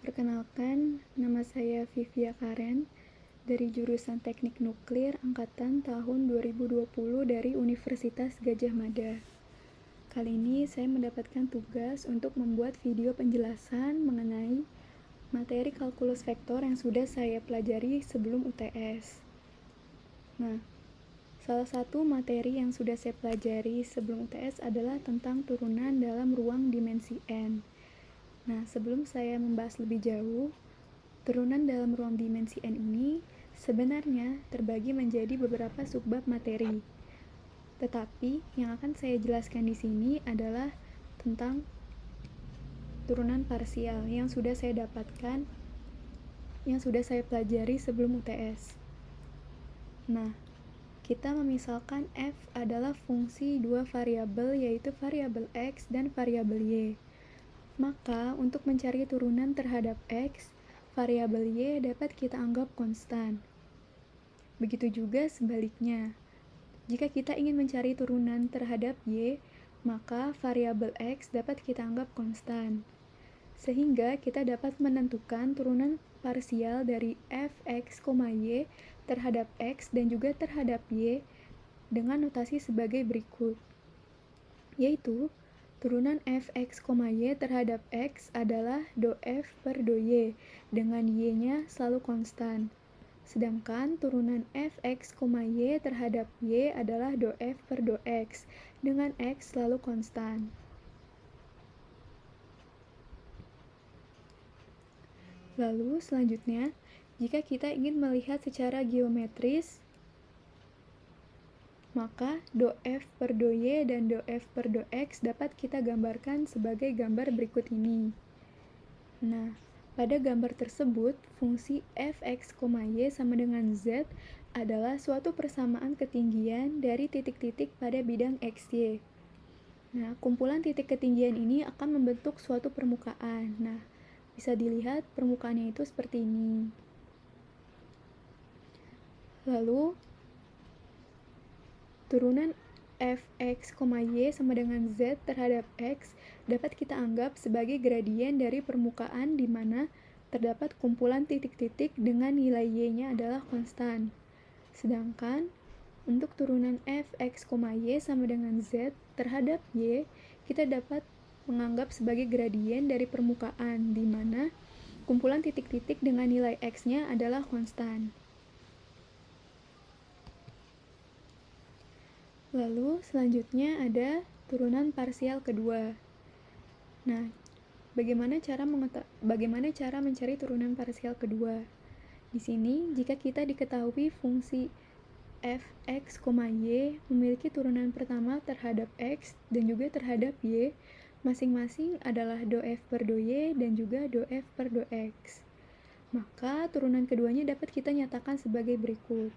Perkenalkan, nama saya Vivia Karen dari jurusan Teknik Nuklir angkatan tahun 2020 dari Universitas Gadjah Mada. Kali ini saya mendapatkan tugas untuk membuat video penjelasan mengenai materi kalkulus vektor yang sudah saya pelajari sebelum UTS. Nah, salah satu materi yang sudah saya pelajari sebelum UTS adalah tentang turunan dalam ruang dimensi N. Nah, sebelum saya membahas lebih jauh, turunan dalam ruang dimensi N ini sebenarnya terbagi menjadi beberapa subbab materi. Tetapi yang akan saya jelaskan di sini adalah tentang turunan parsial yang sudah saya dapatkan, yang sudah saya pelajari sebelum UTS. Nah, kita memisalkan f adalah fungsi dua variabel, yaitu variabel x dan variabel y. Maka, untuk mencari turunan terhadap x, variabel y dapat kita anggap konstan. Begitu juga sebaliknya. Jika kita ingin mencari turunan terhadap y, maka variabel x dapat kita anggap konstan. Sehingga kita dapat menentukan turunan parsial dari fx, y terhadap x dan juga terhadap y dengan notasi sebagai berikut. Yaitu, turunan fx, y terhadap x adalah do_f per do_y, dengan y-nya selalu konstan. Sedangkan turunan fx, y terhadap y adalah do_f per do_x, dengan x selalu konstan. Lalu selanjutnya, jika kita ingin melihat secara geometris, maka do_f per do_y dan do_f per do_x dapat kita gambarkan sebagai gambar berikut ini. Nah, pada gambar tersebut, fungsi fx, y sama dengan z adalah suatu persamaan ketinggian dari titik-titik pada bidang xy. Nah, kumpulan titik ketinggian ini akan membentuk suatu permukaan. Nah, bisa dilihat permukaannya itu seperti ini. Lalu, turunan fx, y sama dengan z terhadap x dapat kita anggap sebagai gradien dari permukaan di mana terdapat kumpulan titik-titik dengan nilai y-nya adalah konstan. Sedangkan untuk turunan fx, y sama dengan z terhadap y, kita dapat menganggap sebagai gradien dari permukaan di mana kumpulan titik-titik dengan nilai x-nya adalah konstan. Lalu selanjutnya ada turunan parsial kedua. Nah, bagaimana cara mencari turunan parsial kedua? Di sini, jika kita diketahui fungsi fx, y memiliki turunan pertama terhadap x dan juga terhadap y, masing-masing adalah do_f per do_y dan juga do_f per do_x. Maka turunan keduanya dapat kita nyatakan sebagai berikut.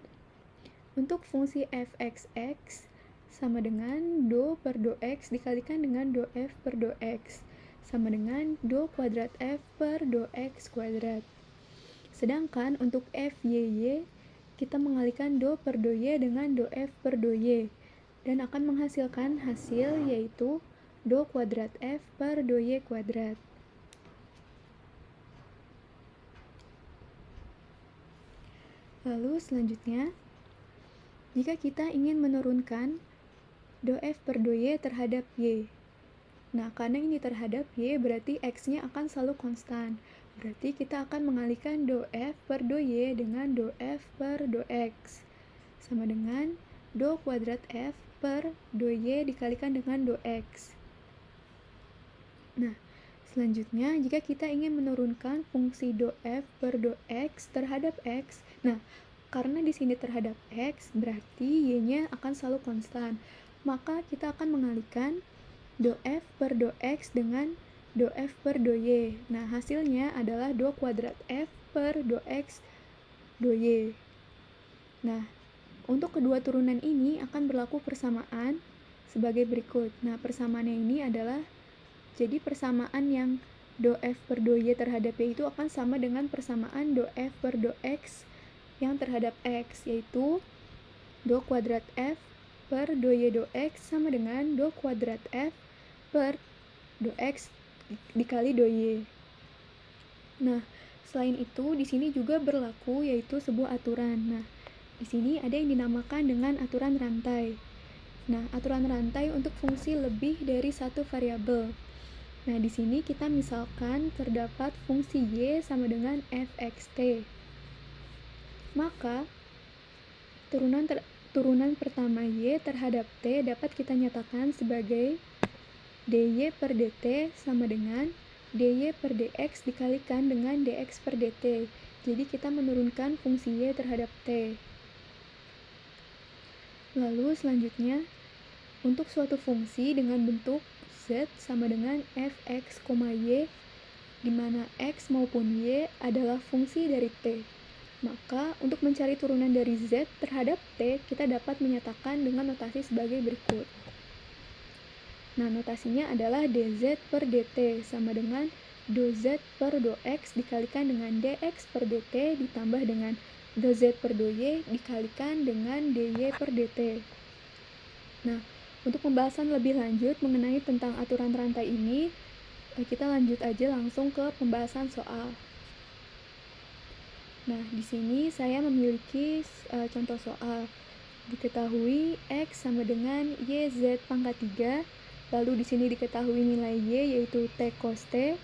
Untuk fungsi fxx sama dengan do per do x dikalikan dengan do f per do x sama dengan do kuadrat f per do x kuadrat. Sedangkan untuk fy, kita mengalikan do per do y dengan do f per do y dan akan menghasilkan hasil yaitu do kuadrat f per do y kuadrat. Lalu selanjutnya, jika kita ingin menurunkan do f per do y terhadap y. Nah, karena ini terhadap y, berarti x-nya akan selalu konstan. Berarti kita akan mengalihkan do f per do y dengan do f per do x. Sama dengan do kuadrat f per do y dikalikan dengan do x. Nah, selanjutnya, jika kita ingin menurunkan fungsi do f per do x terhadap x, nah, karena di sini terhadap x, berarti y-nya akan selalu konstan. Maka kita akan mengalihkan do f per do x dengan do f per do y. Nah, hasilnya adalah do kuadrat f per do x do y. Nah, untuk kedua turunan ini akan berlaku persamaan sebagai berikut. Nah, persamaannya ini adalah jadi persamaan yang do f per do y terhadap y itu akan sama dengan persamaan do f per do x yang terhadap x, yaitu do kuadrat f per do y do x sama dengan do kuadrat f per do x dikali do y. Nah, selain itu di sini juga berlaku yaitu sebuah aturan. Nah, di sini ada yang dinamakan dengan aturan rantai. Nah, aturan rantai untuk fungsi lebih dari satu variabel. Nah, di sini kita misalkan terdapat fungsi y sama dengan fxt. Maka, turunan pertama y terhadap t dapat kita nyatakan sebagai dy per dt sama dengan dy per dx dikalikan dengan dx per dt. Jadi kita menurunkan fungsi y terhadap t. Lalu selanjutnya, untuk suatu fungsi dengan bentuk z sama dengan fx, y, di mana x maupun y adalah fungsi dari t. Maka, untuk mencari turunan dari z terhadap t, kita dapat menyatakan dengan notasi sebagai berikut. Nah, notasinya adalah dz per dt sama dengan dz per dx dikalikan dengan dx per dt ditambah dengan dz per dy dikalikan dengan dy per dt. Nah, untuk pembahasan lebih lanjut mengenai tentang aturan rantai ini, kita lanjut aja langsung ke pembahasan soal. Nah, di sini saya memiliki contoh soal. Diketahui x sama dengan yz pangkat 3, lalu di sini diketahui nilai y yaitu t cos t,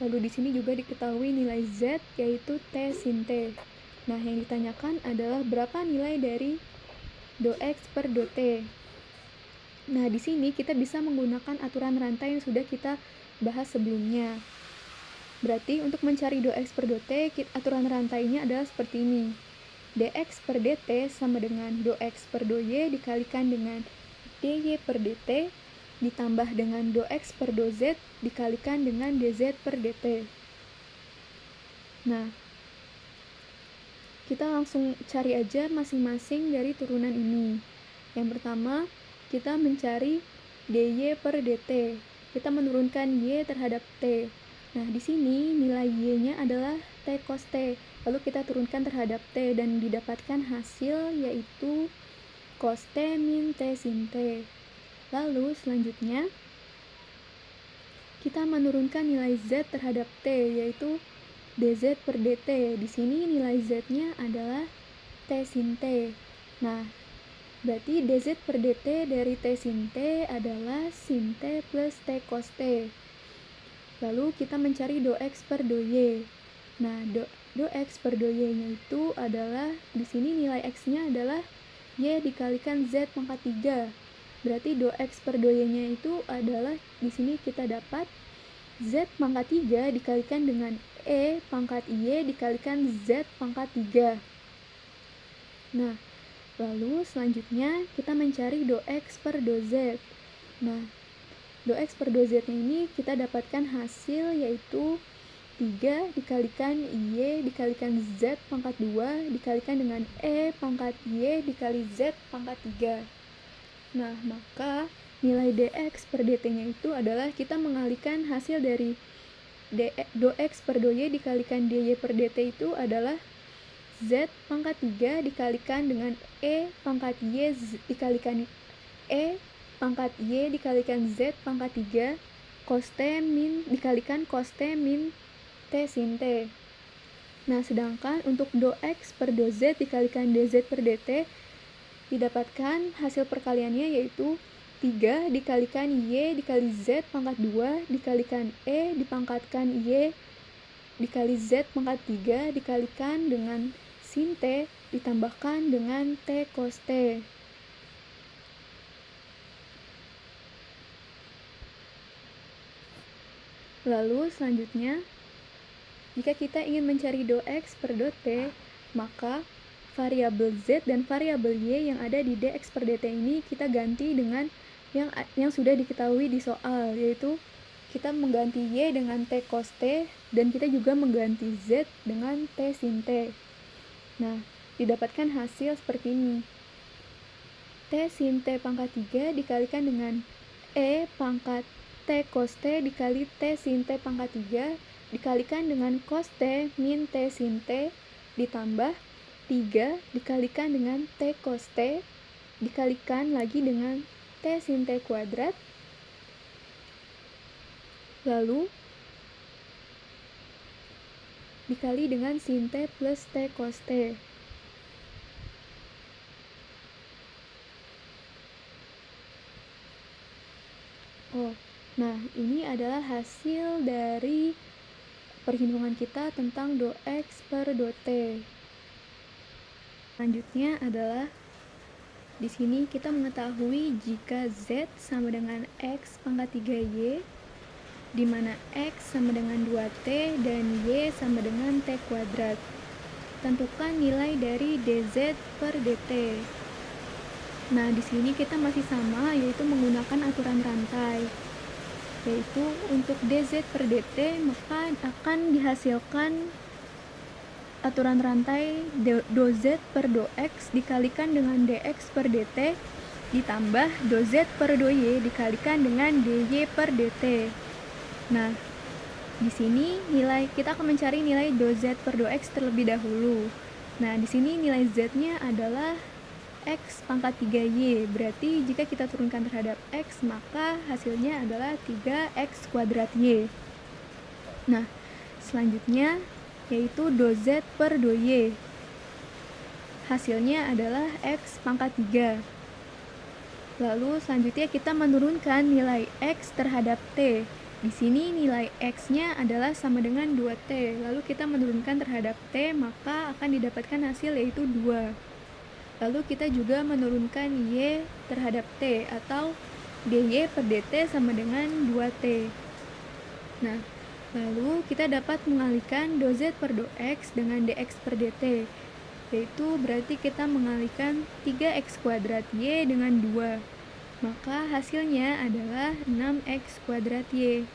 lalu di sini juga diketahui nilai z yaitu t sin t. Nah, yang ditanyakan adalah berapa nilai dari do x per do t. Nah, di sini kita bisa menggunakan aturan rantai yang sudah kita bahas sebelumnya. Berarti untuk mencari do x per do t, aturan rantainya adalah seperti ini. dx per dt sama dengan do x per do y dikalikan dengan dy per dt ditambah dengan do x per do z dikalikan dengan dz per dt. Nah, kita langsung cari aja masing-masing dari turunan ini. Yang pertama, kita mencari dy per dt. Kita menurunkan y terhadap t. Nah, di sini nilai y-nya adalah t cos t. Lalu kita turunkan terhadap t dan didapatkan hasil yaitu cos t min t sin t. Lalu selanjutnya kita menurunkan nilai z terhadap t yaitu dz per dt. Di sini nilai z-nya adalah t sin t. Nah, berarti dz per dt dari t sin t adalah sin t plus t cos t. Lalu kita mencari do x per do y. Nah, do x per do y-nya itu adalah, di sini nilai x-nya adalah y dikalikan z pangkat 3. Berarti do x per do y-nya itu adalah, di sini kita dapat z pangkat 3 dikalikan dengan e pangkat y dikalikan z pangkat 3. Nah, lalu selanjutnya kita mencari do x per do z. Nah, do x per do z ini kita dapatkan hasil yaitu 3 dikalikan y dikalikan z pangkat 2 dikalikan dengan e pangkat y dikali z pangkat 3. Nah, maka nilai dx per dt-nya itu adalah kita mengalihkan hasil dari do x per do y dikalikan dy per dt itu adalah z pangkat 3 dikalikan dengan e pangkat y dikalikan e pangkat y dikalikan z pangkat 3 cos t min dikalikan cos t min t sin t. Nah, sedangkan untuk do x per do z dikalikan dz per dt didapatkan hasil perkaliannya yaitu 3 dikalikan y dikali z pangkat 2 dikalikan e dipangkatkan y dikali z pangkat 3 dikalikan dengan sin t ditambahkan dengan t cos t. Lalu selanjutnya, jika kita ingin mencari do x per do t, maka variabel z dan variabel y yang ada di dx per dt ini kita ganti dengan yang sudah diketahui di soal, yaitu kita mengganti y dengan t cos t dan kita juga mengganti z dengan t sin t. Nah, didapatkan hasil seperti ini. T sin t pangkat 3 dikalikan dengan e pangkat t cos t dikali t sin t pangkat 3 dikalikan dengan cos t min t sin t ditambah 3 dikalikan dengan t cos t dikalikan lagi dengan t sin t kuadrat. Lalu dikali dengan sin T plus T cos T. Nah ini adalah hasil dari perhitungan kita tentang do X per do T. Selanjutnya adalah di sini kita mengetahui jika Z sama dengan X pangkat 3Y, di mana X sama dengan 2T dan Y sama dengan T kuadrat. Tentukan nilai dari dz per dt. Nah, di sini kita masih sama, yaitu menggunakan aturan rantai. Yaitu untuk dz per dt, maka akan dihasilkan aturan rantai do z per do x dikalikan dengan dx per dt ditambah do z per do y dikalikan dengan dy per dt. Nah, di sini kita akan mencari nilai do z per do x terlebih dahulu. Nah, di sini nilai z-nya adalah x pangkat 3y. Berarti jika kita turunkan terhadap x, maka hasilnya adalah 3x kuadrat y. Nah, selanjutnya yaitu do z per do y. Hasilnya adalah x pangkat 3. Lalu selanjutnya kita menurunkan nilai x terhadap t. Di sini nilai x-nya adalah sama dengan 2t. Lalu kita menurunkan terhadap t, maka akan didapatkan hasil yaitu 2. Lalu kita juga menurunkan y terhadap t atau dy per dt sama dengan 2t. Nah, lalu kita dapat mengalihkan do z per do x dengan dx per dt, yaitu berarti kita mengalihkan 3x kuadrat y dengan 2. Maka hasilnya adalah 6x kuadrat y.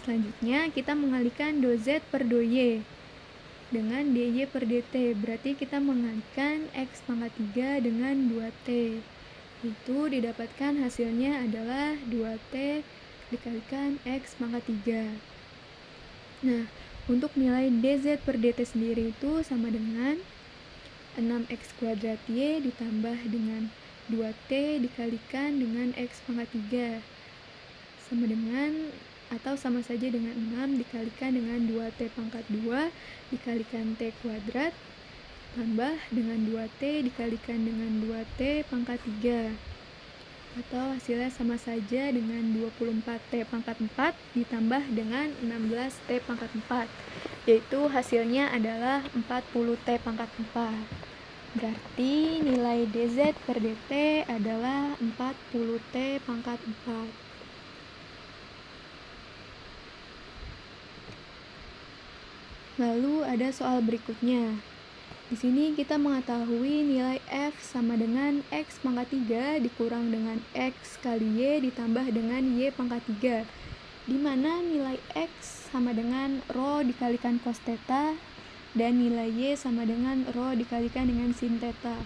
Selanjutnya kita mengalihkan do z per do y dengan dy per dt, berarti kita mengalihkan x pangkat 3 dengan 2t. Itu didapatkan hasilnya adalah 2t dikalikan x pangkat 3. Nah, untuk nilai dz per dt sendiri itu sama dengan 6x kuadrat y ditambah dengan 2t dikalikan dengan x pangkat 3 sama dengan atau sama saja dengan 6 dikalikan dengan 2t pangkat 2 dikalikan t kuadrat tambah dengan 2t dikalikan dengan 2t pangkat 3, atau hasilnya sama saja dengan 24t pangkat 4 ditambah dengan 16t pangkat 4, yaitu hasilnya adalah 40t pangkat 4. Berarti nilai dz per dt adalah 40t pangkat 4. Lalu ada soal berikutnya. Di sini kita mengetahui nilai f sama dengan x pangkat 3 dikurang dengan x kali y ditambah dengan y pangkat 3, di mana nilai x sama dengan rho dikalikan cos theta dan nilai y sama dengan rho dikalikan dengan sin theta.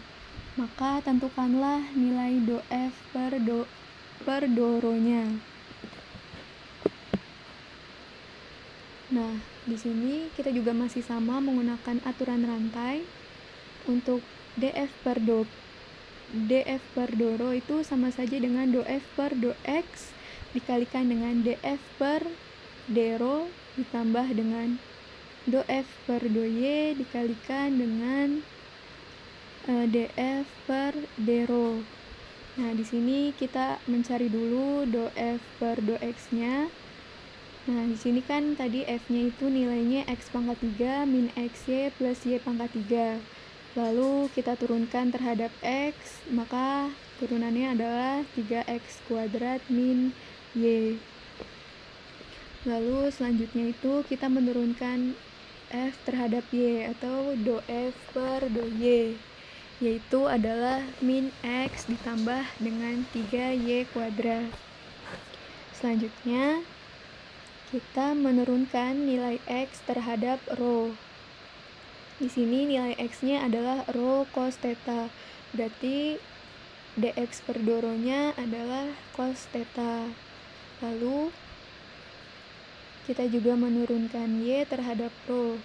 Maka tentukanlah nilai do f per do rho-nya. Nah, di sini kita juga masih sama menggunakan aturan rantai. Untuk df per do rho itu sama saja dengan do f per do x dikalikan dengan df per d rho ditambah dengan do f per do y dikalikan dengan df per d rho. Nah, di sini kita mencari dulu do f per do x-nya. Nah, di sini kan tadi f-nya itu nilainya x pangkat 3 min xy plus y pangkat 3. Lalu kita turunkan terhadap x, maka turunannya adalah 3x kuadrat min y. Lalu selanjutnya itu kita menurunkan f terhadap y atau do f per do y, yaitu adalah min x ditambah dengan 3y kuadrat. Selanjutnya kita menurunkan nilai x terhadap rho. Di sini nilai x-nya adalah rho cos theta. Berarti dx per do rho-nya adalah cos theta. Lalu kita juga menurunkan y terhadap rho.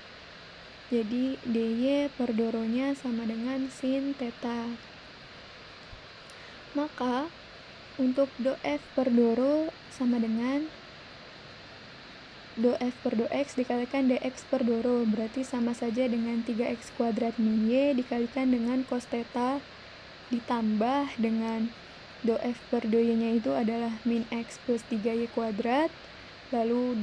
Jadi dy per do rho-nya sama dengan sin theta. Maka untuk do f per do rho sama dengan do F per do X dikalikan dx per do rho, berarti sama saja dengan 3x kuadrat min Y dikalikan dengan cos theta ditambah dengan do F per do Y-nya itu adalah min X plus 3Y kuadrat, lalu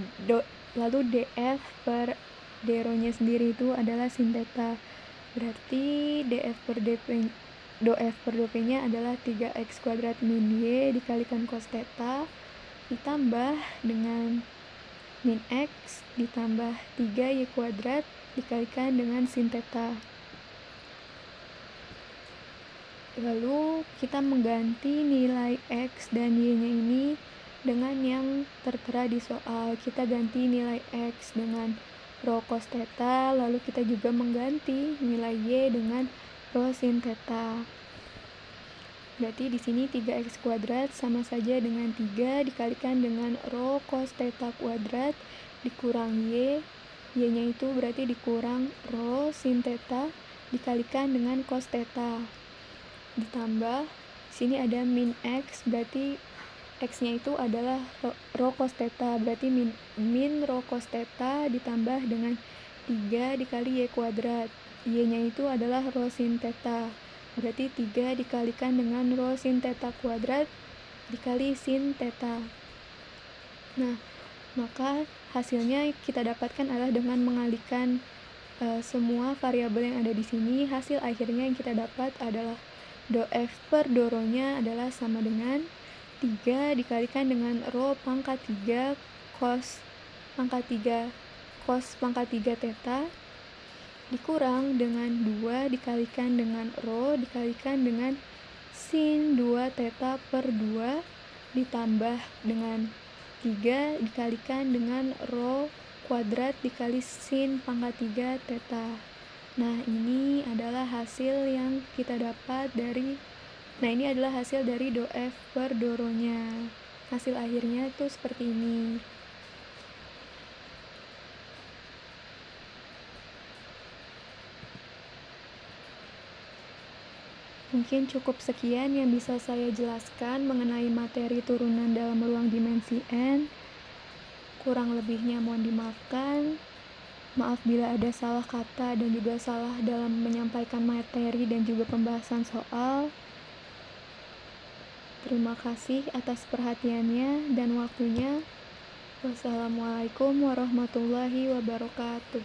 df per d rho-nya sendiri itu adalah sin theta. Berarti do F per do P-nya adalah 3x kuadrat min Y dikalikan cos theta ditambah dengan min X ditambah 3Y kuadrat dikalikan dengan sin theta. Lalu kita mengganti nilai X dan Y-nya ini dengan yang tertera di soal. Kita ganti nilai X dengan rho cos theta, lalu kita juga mengganti nilai Y dengan rho sin theta. Berarti di sini 3x kuadrat sama saja dengan 3 dikalikan dengan rho cos theta kuadrat dikurang Y. Y-nya itu berarti dikurang rho sin theta dikalikan dengan cos theta. Ditambah sini ada min X, berarti X-nya itu adalah rho cos theta, berarti min rho cos theta ditambah dengan 3 dikali Y kuadrat. Y-nya itu adalah rho sin theta, berarti 3 dikalikan dengan rho sin theta kuadrat dikali sin theta. Nah, maka hasilnya kita dapatkan adalah dengan mengalihkan semua variabel yang ada di sini. Hasil akhirnya yang kita dapat adalah do F per do rho-nya adalah sama dengan 3 dikalikan dengan rho pangkat 3 cos pangkat 3 theta dikurang dengan 2 dikalikan dengan rho dikalikan dengan sin 2 theta per 2 ditambah dengan 3 dikalikan dengan rho kuadrat dikali sin pangkat 3 theta. Nah, ini adalah hasil yang kita dapat dari do F per do rho-nya. Hasil akhirnya tuh seperti ini. Mungkin cukup sekian yang bisa saya jelaskan mengenai materi turunan dalam ruang dimensi N. Kurang lebihnya mohon dimaafkan. Maaf bila ada salah kata dan juga salah dalam menyampaikan materi dan juga pembahasan soal. Terima kasih atas perhatiannya dan waktunya. Wassalamualaikum warahmatullahi wabarakatuh.